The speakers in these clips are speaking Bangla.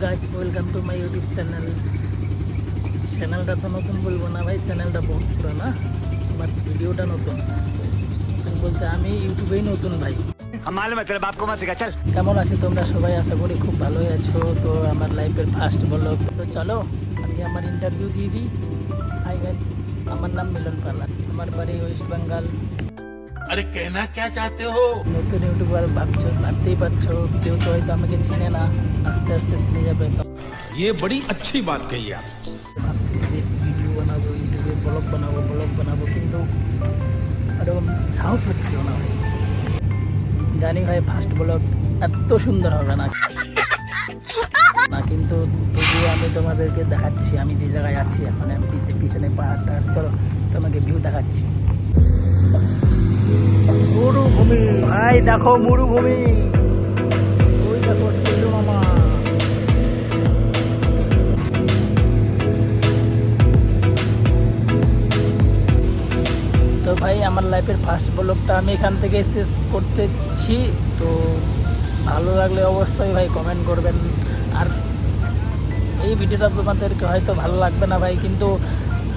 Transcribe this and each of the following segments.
Guys welcome to my YouTube channel. চ্যানেলটা তো নতুন বলবো না ভাই, চ্যানেলটা বহুত পুরানা, বাট ভিডিওটা নতুন। বলতে আমি ইউটিউবেই নতুন ভাই। কেমন আছো তোমরা সবাই? আশা করি খুব ভালোই আছো। তো আমার লাইফের ফার্স্ট ব্লগ, তো চলো আমি আমার ইন্টারভিউ দিয়ে দিই। হাই গাইস, আমার নাম মিলন পালা, আমার বাড়ি ওয়েস্ট বেঙ্গল। अरे कहना क्या चाहते हो? নতুন ইউটিউবার ভাবতেই পারছো, কেউ তো হয়তো আমাকে চিনে না, আস্তে আস্তে চিনে যাবে। তো ये बड़ी अच्छी बात कही आप। ভাবতেছি যে ভিডিও বানাবো, ইউটিউবে ব্লগ বানাবো, কিন্তু এরকম সাহস হচ্ছিল না ভাই। জানি ভাই ফার্স্ট ব্লগ এত সুন্দর হবে না, কিন্তু তবুও আমি তোমাদেরকে দেখাচ্ছি আমি যে জায়গায় আছি এখন। পিছনে পাহাড়টা, চলো তোমাকে ভিউ দেখাচ্ছি। মরুভূমি ভাই, দেখো মরুভূমি, ওই দেখো সূর্য মামা। তো ভাই আমার লাইফের ফার্স্ট ব্লগটা আমি এখান থেকে শেষ করতেছি। তো ভালো লাগলে অবশ্যই ভাই কমেন্ট করবেন। আর এই ভিডিওটা তোমাদেরকে হয়তো ভালো লাগবে না ভাই, কিন্তু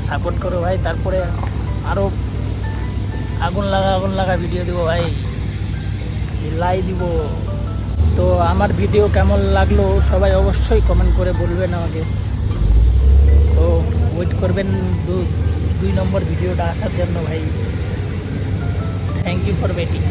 সাপোর্ট করো ভাই, তারপরে আরও আগুন লাগা ভিডিও দিব ভাই, লাই দিব। তো আমার ভিডিও কেমন লাগলো সবাই অবশ্যই কমেন্ট করে বলবেন আমাকে। তো ওয়েট করবেন 2 নম্বর ভিডিওটা আসার জন্য ভাই। Thank you for waiting.